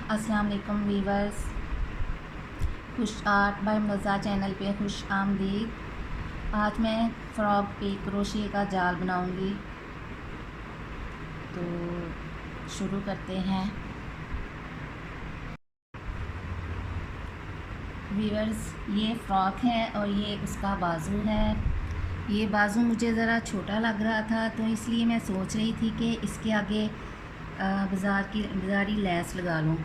अस्सलाम वालेकुम वीवर्स, खुश आर्ट बाय मुनज़्ज़ा चैनल पे खुश आमदीद। आज मैं फ़्रॉक पे क्रोशिए का जाल बनाऊंगी, तो शुरू करते हैं। वीवर्स, ये फ़्रॉक है और ये उसका बाजू है। ये बाजू मुझे ज़रा छोटा लग रहा था, तो इसलिए मैं सोच रही थी कि इसके आगे बाज़ारी लैस लगा लूँ,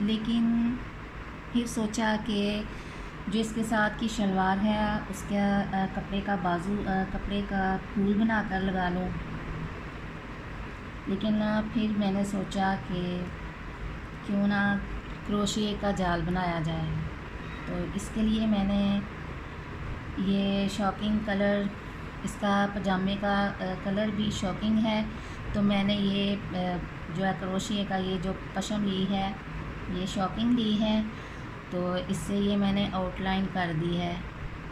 लेकिन फिर सोचा कि जो इसके साथ की शलवार है उसका कपड़े का बाजू कपड़े का फूल बनाकर लगा लूँ। लेकिन फिर मैंने सोचा कि क्यों ना क्रोशिए का जाल बनाया जाए। तो इसके लिए मैंने ये शॉकिंग कलर, इसका पजामे का कलर भी शॉकिंग है, तो मैंने ये जो है क्रोशिए का ये जो पशम ली है, ये शॉकिंग ली है, तो इससे ये मैंने आउटलाइन कर दी है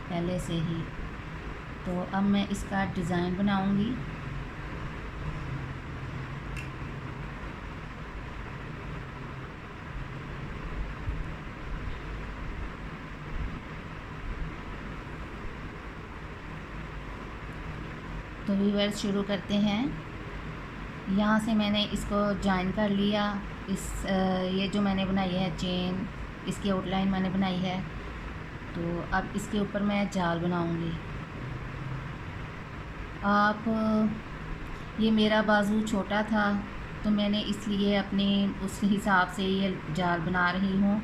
पहले से ही। तो अब मैं इसका डिज़ाइन बनाऊंगी। तो व्यूअर्स शुरू करते हैं। यहाँ से मैंने इसको जॉइन कर लिया। ये जो मैंने बनाई है चेन, इसकी आउटलाइन मैंने बनाई है। तो अब इसके ऊपर मैं जाल बनाऊंगी। ये मेरा बाजू छोटा था, तो मैंने इसलिए अपने उस हिसाब से ये जाल बना रही हूँ।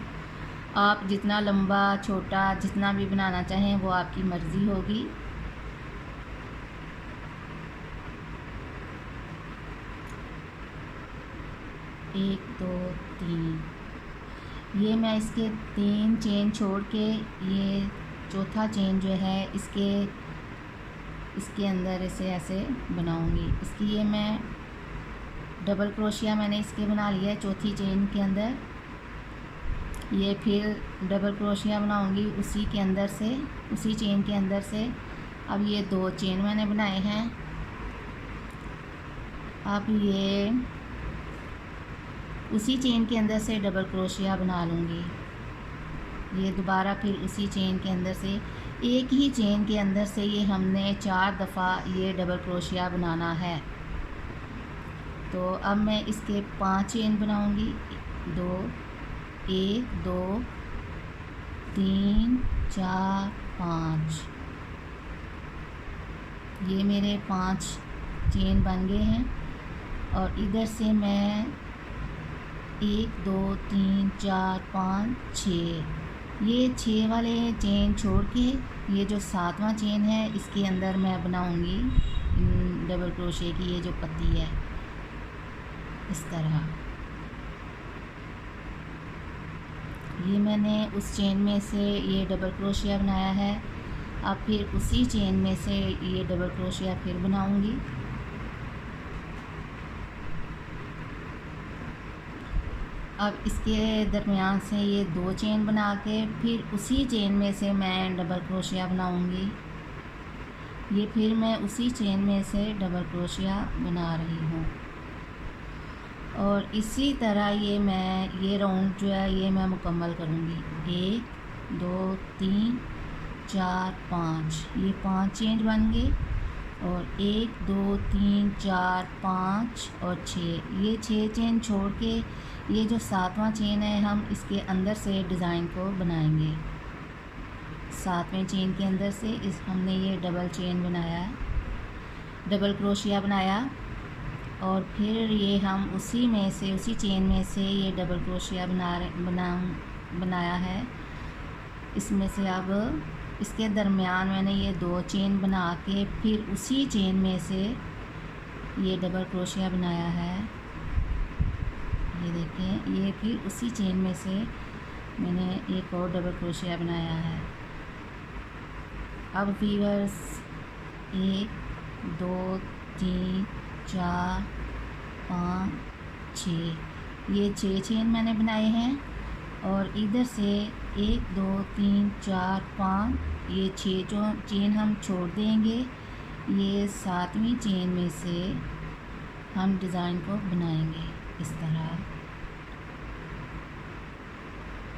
आप जितना लंबा छोटा जितना भी बनाना चाहें वो आपकी मर्ज़ी होगी। एक दो तीन, ये मैं इसके 3 चेन छोड़ के ये चौथा चेन जो है इसके अंदर ऐसे बनाऊंगी। इसकी ये मैं डबल क्रोशिया मैंने इसके बना लिया है चौथी चेन के अंदर। ये फिर डबल क्रोशिया बनाऊंगी उसी के अंदर से, उसी चेन के अंदर से। अब ये 2 चेन मैंने बनाए हैं। अब ये उसी चेन के अंदर से डबल क्रोशिया बना लूँगी। ये दोबारा फिर उसी चेन के अंदर से, एक ही चेन के अंदर से ये हमने 4 दफ़ा ये डबल क्रोशिया बनाना है। तो अब मैं इसके 5 चेन बनाऊँगी। 1 2 3 4 5, ये मेरे 5 चेन बन गए हैं। और इधर से मैं 1 2 3 4 5 6, ये 6 वाले चेन छोड़ के ये जो 7वां चेन है इसके अंदर मैं बनाऊंगी डबल क्रोशिए की ये जो पत्ती है, इस तरह। ये मैंने उस चेन में से ये डबल क्रोशिया बनाया है। अब फिर उसी चेन में से ये डबल क्रोशिया फिर बनाऊंगी। अब इसके दरमियान से ये 2 चेन बना के फिर उसी चेन में से मैं डबल क्रोशिया बनाऊंगी। ये फिर मैं उसी चेन में से डबल क्रोशिया बना रही हूँ। और इसी तरह ये राउंड जो है ये मैं मुकम्मल करूँगी। 1 2 3 4 5, ये 5 चेन बन गए। और 1 2 3 4 5 और 6, ये 6 चेन छोड़ के ये जो 7वां चेन है हम इसके अंदर से डिज़ाइन को बनाएंगे। 7वें चेन के अंदर से हमने ये डबल चेन बनाया, डबल क्रोशिया बनाया। और फिर ये हम उसी में से, उसी चेन में से ये डबल क्रोशिया बनाया है। इसमें से अब इसके दरमियान मैंने ये 2 चेन बना के फिर उसी चेन में से ये डबल क्रोशिया बनाया है। ये देखें, ये फिर उसी चेन में से मैंने एक और डबल क्रोशिया बनाया है। अब वीवर्स 1 2 3 4 5 6, ये 6 चेन मैंने बनाए हैं। और इधर से 1 2 3 4 5, ये 6 जो चेन हम छोड़ देंगे। ये 7वीं चेन में से हम डिज़ाइन को बनाएंगे इस तरह।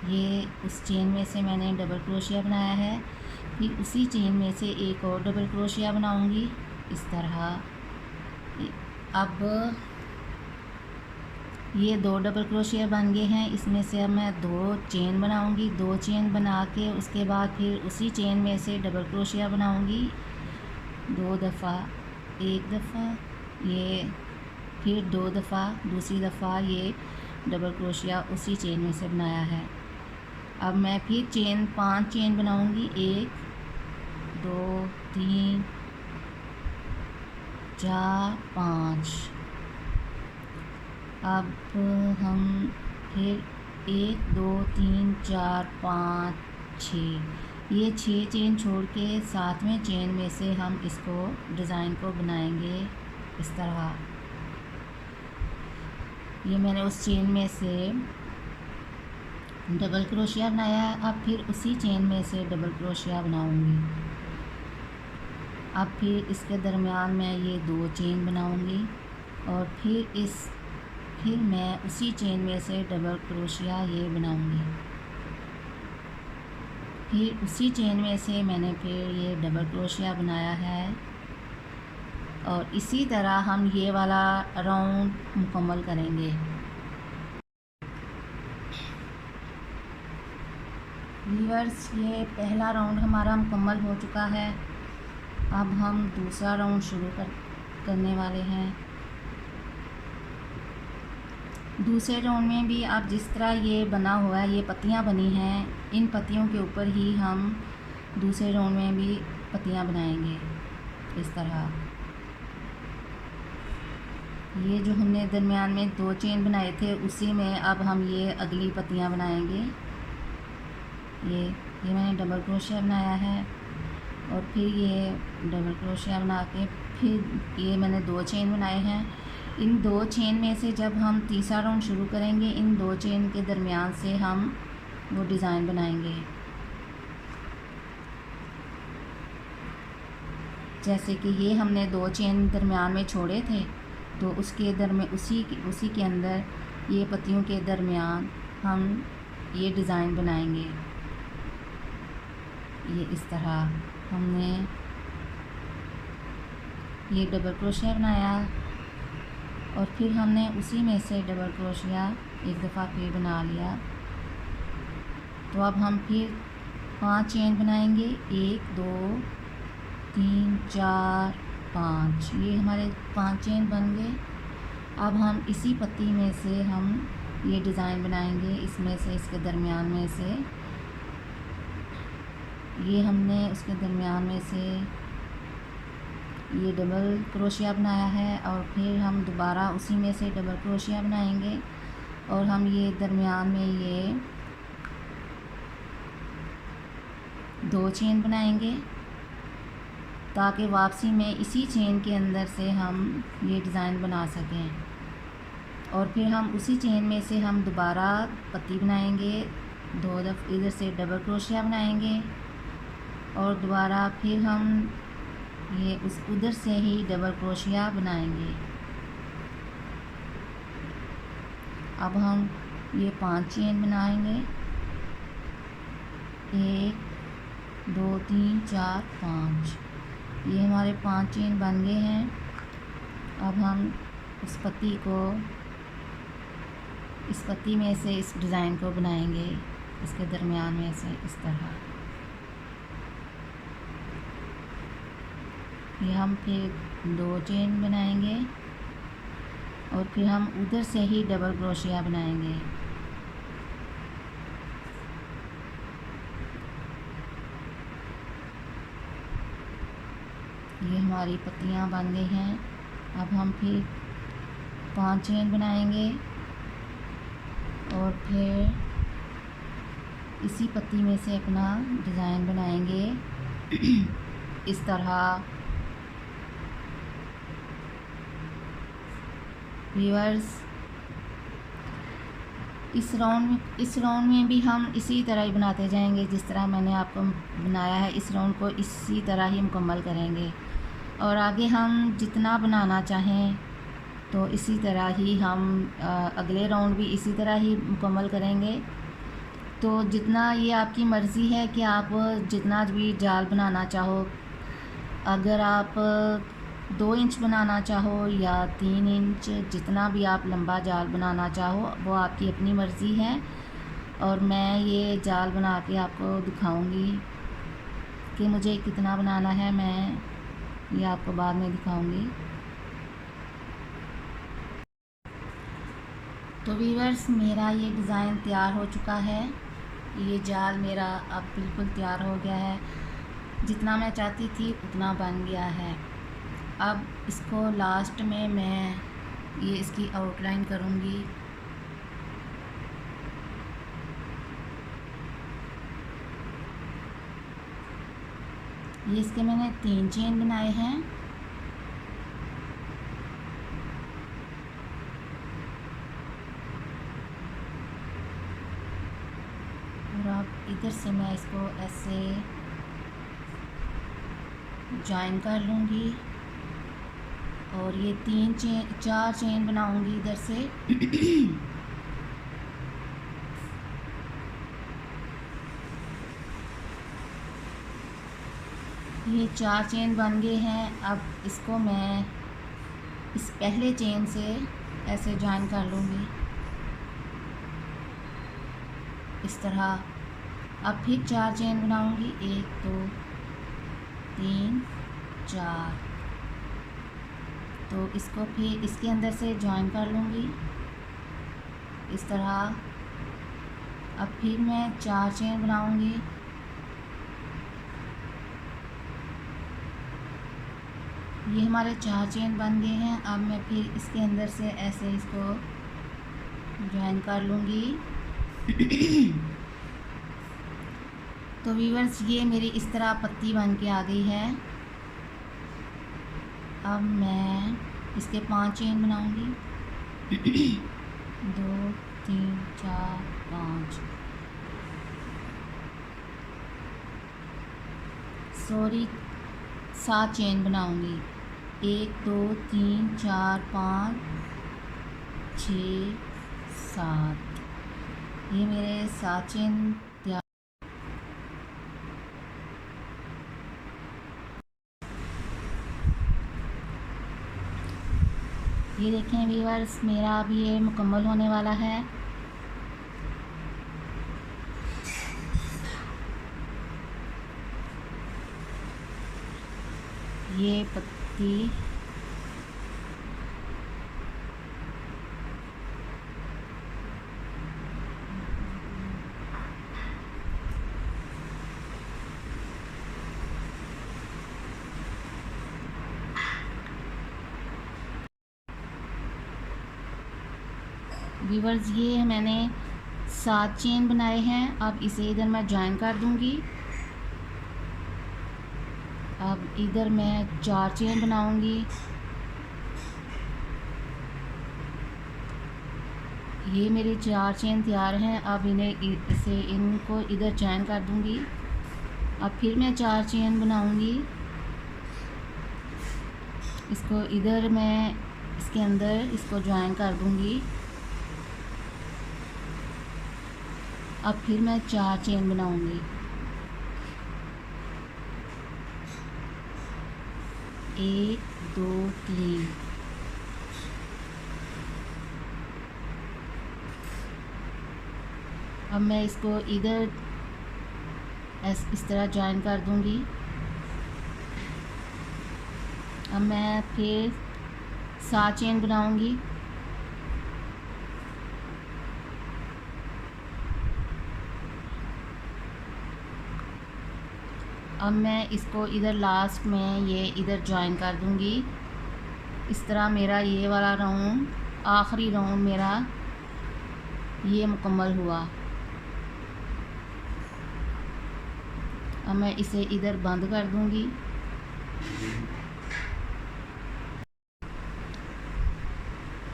ये उस चेन में से मैंने डबल क्रोशिया बनाया है, फिर उसी चेन में से एक और डबल क्रोशिया बनाऊंगी इस तरह। अब ये 2 डबल क्रोशिया बन गए हैं, इसमें से अब मैं 2 चेन बनाऊंगी। 2 चेन बना के उसके बाद फिर उसी चेन में से डबल क्रोशिया बनाऊंगी 2 दफ़ा, 1 दफ़ा ये, फिर 2 दफ़ा, दूसरी दफ़ा ये डबल क्रोशिया उसी चेन में से बनाया है। अब मैं फिर 5 चेन बनाऊंगी, 1 2 3 4 5। अब हम फिर 1 2 3 4 5 6, ये 6 चेन छोड़ के 7वें चेन में से हम इसको डिज़ाइन को बनाएंगे इस तरह। ये मैंने उस चेन में से डबल क्रोशिया बनाया, अब फिर उसी चेन में से डबल क्रोशिया बनाऊंगी। अब फिर इसके दरमियान में ये 2 चेन बनाऊंगी और फिर मैं उसी चेन में से डबल क्रोशिया ये बनाऊंगी। फिर उसी चेन में से मैंने फिर ये डबल क्रोशिया बनाया है और इसी तरह हम ये वाला राउंड मुकम्मल करेंगे। व्यूअर्स, ये पहला राउंड हमारा मुकम्मल हो चुका है। अब हम दूसरा राउंड शुरू करने वाले हैं। दूसरे राउंड में भी आप जिस तरह ये बना हुआ है, ये पत्तियां बनी हैं, इन पत्तियों के ऊपर ही हम दूसरे राउंड में भी पत्तियां बनाएंगे इस तरह। ये जो हमने दरमियान में 2 चेन बनाए थे उसी में अब हम ये अगली पत्तियां बनाएंगे। ये मैंने डबल क्रोशिया बनाया है और फिर ये डबल क्रोशिया बना के फिर ये मैंने 2 चेन बनाए हैं। इन 2 चेन में से जब हम तीसरा राउंड शुरू करेंगे, इन 2 चेन के दरमियान से हम वो डिज़ाइन बनाएंगे। जैसे कि ये हमने 2 चेन दरमियान में छोड़े थे, तो उसके उसी के अंदर ये पत्तियों के दरमियान हम ये डिज़ाइन बनाएंगे। ये इस तरह हमने ये डबल क्रोशिया बनाया और फिर हमने उसी में से डबल क्रोशिया एक दफ़ा फिर बना लिया। तो अब हम फिर 5 चेन बनाएंगे, 1 2 3 4 5। ये हमारे 5 चेन बन गए। अब हम इसी पत्ती में से हम ये डिज़ाइन बनाएंगे। इसमें से इसके दरमियान में से ये हमने उसके दरमियान में से ये डबल क्रोशिया बनाया है और फिर हम दोबारा उसी में से डबल क्रोशिया बनाएंगे और हम ये दरमियान में ये 2 चेन बनाएंगे ताकि वापसी में इसी चेन के अंदर से हम ये डिज़ाइन बना सकें। और फिर हम उसी चेन में से हम दोबारा पत्ती बनाएंगे, 2 दफ़ा इधर से डबल क्रोशिया बनाएंगे और दोबारा फिर हम ये उधर से ही डबल क्रोशिया बनाएंगे। अब हम ये 5 चेन बनाएंगे, 1 2 3 4 5। ये हमारे 5 चेन बन गए हैं। अब हम इस पत्ती में से इस डिज़ाइन को बनाएंगे, इसके दरमियान में से इस तरह। ये हम फिर 2 चेन बनाएंगे और फिर हम उधर से ही डबल क्रोशिया बनाएंगे। ये हमारी पत्तियां बन गई हैं। अब हम फिर 5 चेन बनाएंगे और फिर इसी पत्ती में से अपना डिज़ाइन बनाएंगे इस तरह। व्यूअर्स, इस राउंड में भी हम इसी तरह ही बनाते जाएंगे जिस तरह मैंने आपको बनाया है। इस राउंड को इसी तरह ही मुकम्मल करेंगे और आगे हम जितना बनाना चाहें तो इसी तरह ही हम अगले राउंड भी इसी तरह ही मुकम्मल करेंगे। तो जितना ये आपकी मर्ज़ी है कि आप जितना भी जाल बनाना चाहो, अगर आप 2 इंच बनाना चाहो या 3 इंच, जितना भी आप लंबा जाल बनाना चाहो वो आपकी अपनी मर्ज़ी है। और मैं ये जाल बना के आपको दिखाऊंगी कि मुझे कितना बनाना है, मैं ये आपको बाद में दिखाऊंगी। तो व्यूअर्स, मेरा ये डिज़ाइन तैयार हो चुका है। ये जाल मेरा अब बिल्कुल तैयार हो गया है, जितना मैं चाहती थी उतना बन गया है। अब इसको लास्ट में मैं ये इसकी आउटलाइन करूँगी। ये इसके मैंने 3 चेन बनाए हैं। और अब इधर से मैं इसको ऐसे जॉइन कर लूँगी और ये 4 चेन बनाऊँगी इधर से। ये 4 चेन बन गए हैं। अब इसको मैं इस पहले चेन से ऐसे जॉइन कर लूँगी इस तरह। अब फिर 4 चेन बनाऊँगी, 1 2 3 4। तो इसको फिर इसके अंदर से जॉइन कर लूँगी इस तरह। अब फिर मैं 4 चेन बनाऊँगी। ये हमारे 4 चेन बन गए हैं। अब मैं फिर इसके अंदर से ऐसे इसको जॉइन कर लूँगी। तो व्यूअर्स, ये मेरी इस तरह पत्ती बन के आ गई है। अब मैं इसके 5 चेन बनाऊँगी। 2 3 4 5, सॉरी 7 चेन बनाऊँगी। 1 2 3 4 5 6 7। ये मेरे 7 चेन तैयार। ये देखें व्यूअर्स, मेरा अब ये मुकम्मल होने वाला है। ये पत्ती व्यूअर्स, ये मैंने 7 चेन बनाए हैं। अब इसे इधर मैं जॉइन कर दूंगी। अब इधर मैं 4 चेन बनाऊंगी। ये मेरी 4 चेन तैयार हैं। अब इनको इधर जॉइन कर दूंगी। अब फिर मैं 4 चेन बनाऊंगी। इसको इधर मैं इसके अंदर इसको जॉइन कर दूंगी। अब फिर मैं 4 चेन बनाऊंगी। 1 2 3। अब मैं इसको इधर इस तरह जॉइन कर दूंगी। अब मैं फिर 7 चेन बनाऊंगी। अब मैं इसको इधर लास्ट में ये इधर जॉइन कर दूंगी इस तरह। मेरा ये वाला राउंड, आखिरी राउंड मेरा ये मुकम्मल हुआ। अब मैं इसे इधर बंद कर दूंगी।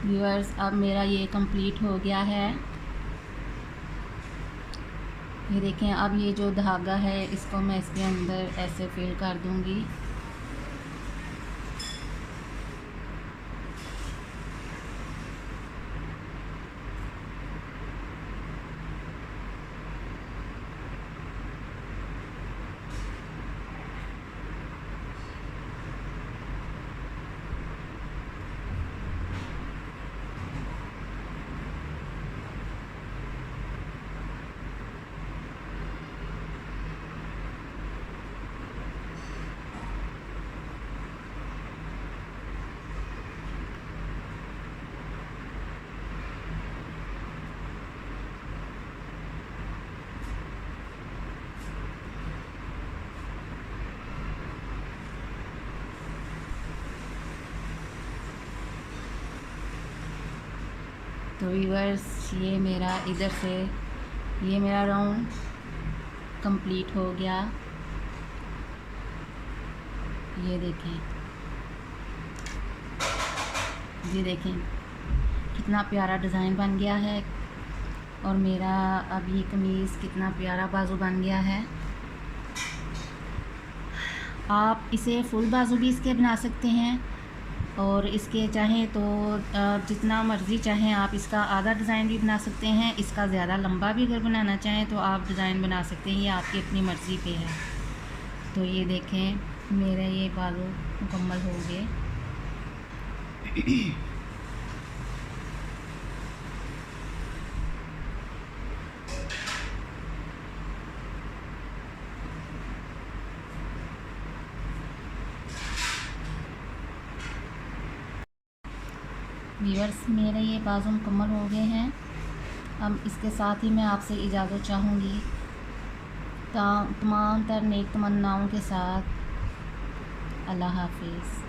व्यूअर्स, अब मेरा ये कंप्लीट हो गया है। ये देखें, अब ये जो धागा है इसको मैं इसके अंदर ऐसे फिल कर दूंगी। तो व्यूअर्स ये मेरा इधर से ये मेरा राउंड कंप्लीट हो गया। ये देखें कितना प्यारा डिज़ाइन बन गया है और मेरा अब ये कमीज़ कितना प्यारा बाजू बन गया है। आप इसे फुल बाजू भी इसके बना सकते हैं और इसके चाहें तो जितना मर्ज़ी चाहें आप इसका आधा डिज़ाइन भी बना सकते हैं। इसका ज़्यादा लंबा भी अगर बनाना चाहें तो आप डिज़ाइन बना सकते हैं, ये आपकी अपनी मर्ज़ी पे है। तो ये देखें मेरे ये बाजू मुकम्मल हो गए। व्यूअर्स मेरे ये बाजू मुकम्मल हो गए हैं। अब इसके साथ ही मैं आपसे इजाज़त चाहूँगी। तमाम तर नेक तमन्नाओं के साथ अल्लाह हाफिज़।